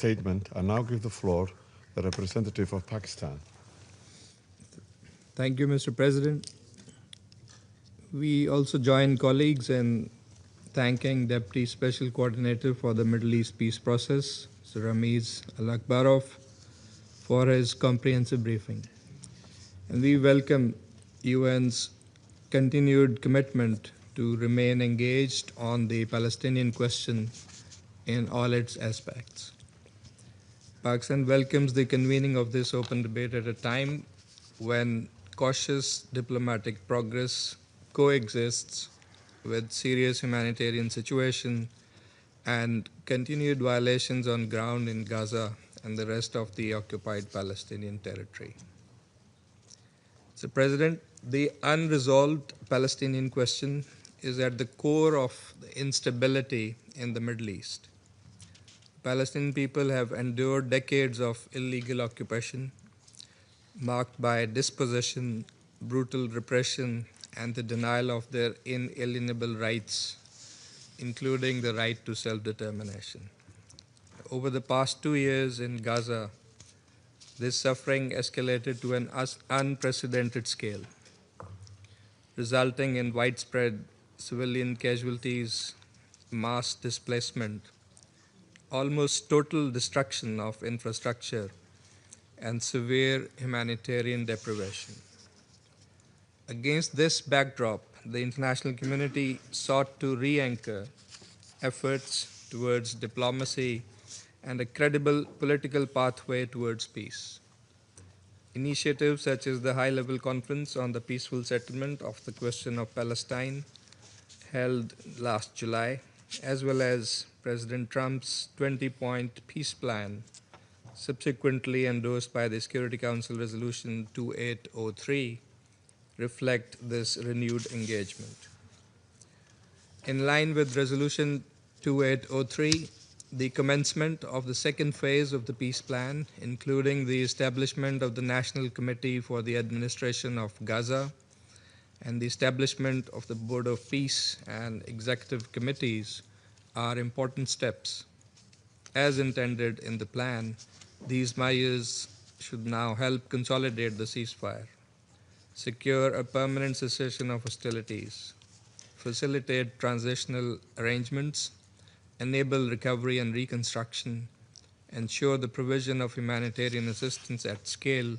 statement. I now give the floor to the representative of Pakistan. Thank you, Mr. President. We also join colleagues in thanking Deputy Special Coordinator for the Middle East Peace Process, Mr. Ramiz Al-Akbarov, for his comprehensive briefing. And we welcome UN's continued commitment to remain engaged on the Palestinian question in all its aspects. Pakistan welcomes the convening of this open debate at a time when cautious diplomatic progress coexists with serious humanitarian situation and continued violations on ground in Gaza and the rest of the occupied Palestinian territory. Mr. President, the unresolved Palestinian question is at the core of the instability in the Middle East. Palestinian people have endured decades of illegal occupation, marked by dispossession, brutal repression, and the denial of their inalienable rights, including the right to self-determination. Over the past 2 years in Gaza, this suffering escalated to an unprecedented scale, resulting in widespread civilian casualties, mass displacement, almost total destruction of infrastructure, and severe humanitarian deprivation. Against this backdrop, the international community sought to re-anchor efforts towards diplomacy and a credible political pathway towards peace. Initiatives such as the High-Level Conference on the Peaceful Settlement of the Question of Palestine, held last July, as well as President Trump's 20-point peace plan, subsequently endorsed by the Security Council Resolution 2803, reflect this renewed engagement. In line with Resolution 2803, the commencement of the second phase of the peace plan, including the establishment of the National Committee for the Administration of Gaza and the establishment of the Board of Peace and executive committees, are important steps. As intended in the plan, these measures should now help consolidate the ceasefire, secure a permanent cessation of hostilities, facilitate transitional arrangements, enable recovery and reconstruction, ensure the provision of humanitarian assistance at scale,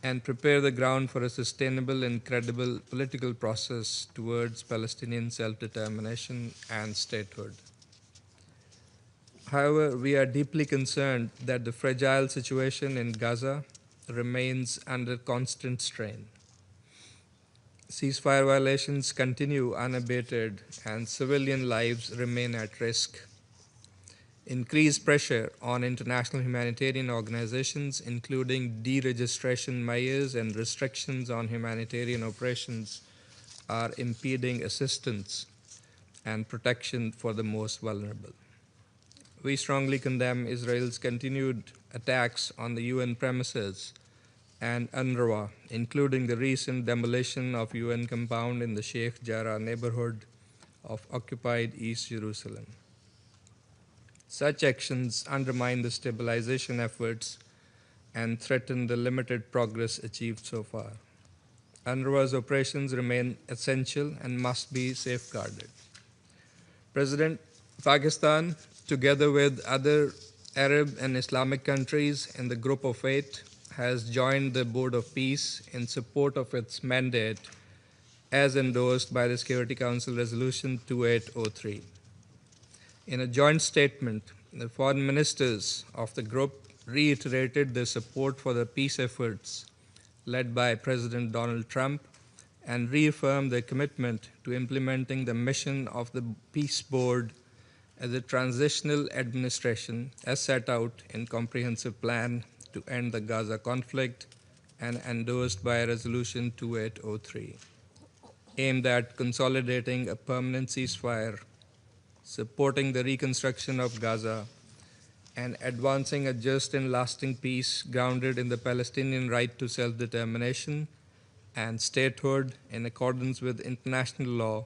and prepare the ground for a sustainable and credible political process towards Palestinian self-determination and statehood. However, we are deeply concerned that the fragile situation in Gaza remains under constant strain. Ceasefire violations continue unabated and civilian lives remain at risk. Increased pressure on international humanitarian organizations, including deregistration measures and restrictions on humanitarian operations, are impeding assistance and protection for the most vulnerable. We strongly condemn Israel's continued attacks on the UN premises and UNRWA, including the recent demolition of UN compound in the Sheikh Jarrah neighborhood of occupied East Jerusalem. Such actions undermine the stabilization efforts and threaten the limited progress achieved so far. UNRWA's operations remain essential and must be safeguarded. President, Pakistan, together with other Arab and Islamic countries in the Group of Eight, has joined the Board of Peace in support of its mandate as endorsed by the Security Council Resolution 2803. In a joint statement, the foreign ministers of the group reiterated their support for the peace efforts led by President Donald Trump and reaffirmed their commitment to implementing the mission of the Peace Board as a transitional administration as set out in Comprehensive Plan to End the Gaza Conflict and endorsed by Resolution 2803, aimed at consolidating a permanent ceasefire, supporting the reconstruction of Gaza, and advancing a just and lasting peace grounded in the Palestinian right to self-determination and statehood in accordance with international law,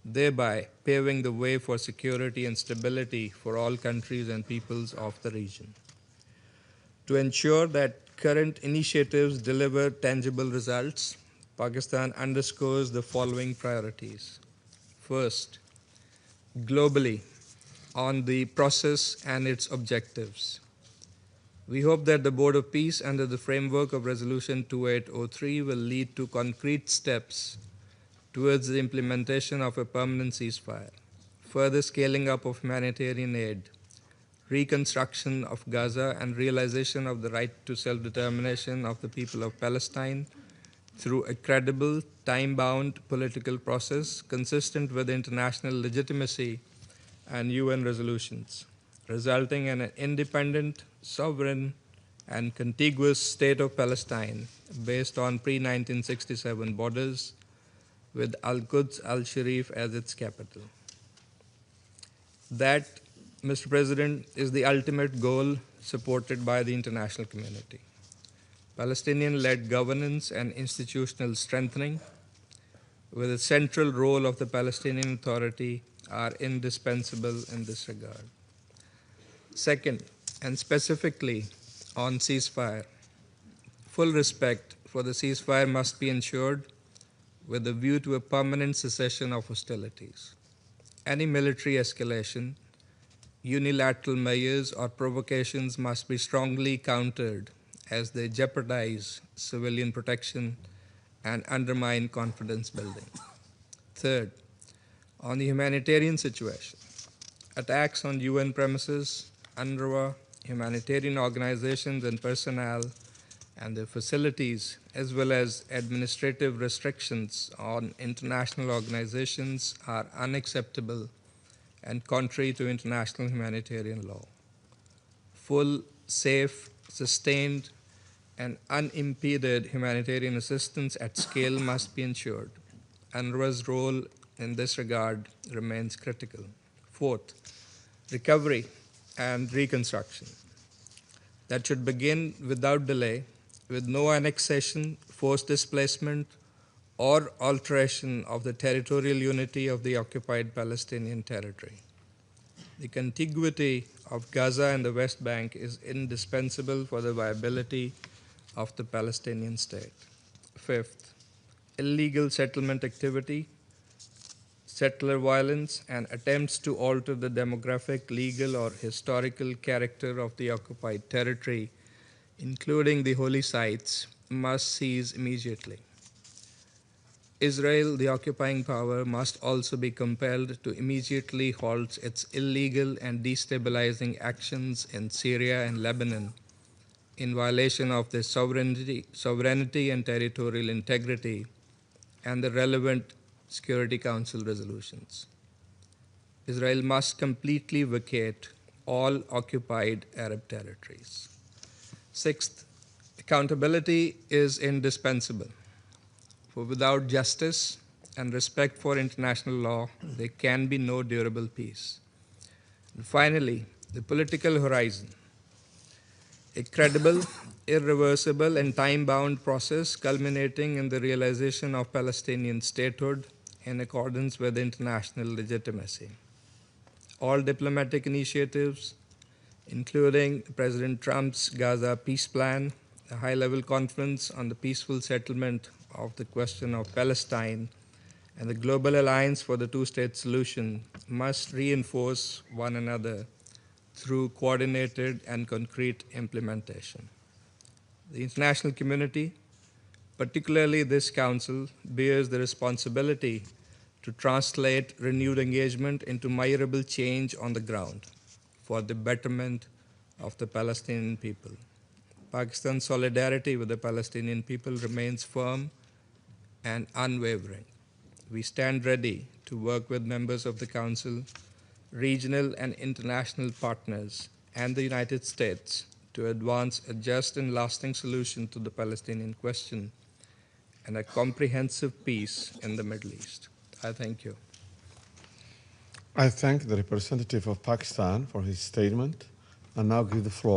thereby paving the way for security and stability for all countries and peoples of the region. To ensure that current initiatives deliver tangible results, Pakistan underscores the following priorities. First, globally, on the process and its objectives. We hope that the Board of Peace, under the framework of Resolution 2803, will lead to concrete steps towards the implementation of a permanent ceasefire, further scaling up of humanitarian aid, reconstruction of Gaza, and realization of the right to self-determination of the people of Palestine through a credible, time-bound political process consistent with international legitimacy and UN resolutions, resulting in an independent, sovereign, and contiguous state of Palestine based on pre-1967 borders with Al-Quds Al-Sharif as its capital. That, Mr. President, is the ultimate goal supported by the international community. Palestinian-led governance and institutional strengthening, with a central role of the Palestinian Authority, are indispensable in this regard. Second, and specifically on ceasefire, full respect for the ceasefire must be ensured with a view to a permanent cessation of hostilities. Any military escalation, unilateral measures, or provocations must be strongly countered as they jeopardize civilian protection and undermine confidence building. Third, on the humanitarian situation, attacks on UN premises, UNRWA, humanitarian organizations and personnel, and their facilities, as well as administrative restrictions on international organizations, are unacceptable and contrary to international humanitarian law. Full, safe, sustained, and unimpeded humanitarian assistance at scale must be ensured. UNRWA's role in this regard remains critical. Fourth, recovery and reconstruction. That should begin without delay, with no annexation, forced displacement, or alteration of the territorial unity of the occupied Palestinian territory. The contiguity of Gaza and the West Bank is indispensable for the viability of the Palestinian state. Fifth, illegal settlement activity, settler violence, and attempts to alter the demographic, legal, or historical character of the occupied territory, including the holy sites, must cease immediately. Israel, the occupying power, must also be compelled to immediately halt its illegal and destabilizing actions in Syria and Lebanon in violation of their sovereignty and territorial integrity and the relevant Security Council resolutions. Israel must completely vacate all occupied Arab territories. Sixth, accountability is indispensable. For without justice and respect for international law, there can be no durable peace. And finally, the political horizon. A credible, irreversible, and time-bound process culminating in the realization of Palestinian statehood in accordance with international legitimacy. All diplomatic initiatives, including President Trump's Gaza peace plan, a high-level conference on the peaceful settlement of the question of Palestine, and the Global Alliance for the Two-State Solution, must reinforce one another through coordinated and concrete implementation. The international community, particularly this Council, bears the responsibility to translate renewed engagement into measurable change on the ground for the betterment of the Palestinian people. Pakistan's solidarity with the Palestinian people remains firm and unwavering. We stand ready to work with members of the Council, regional and international partners, and the United States to advance a just and lasting solution to the Palestinian question and a comprehensive peace in the Middle East. I thank you. I thank the representative of Pakistan for his statement and now give the floor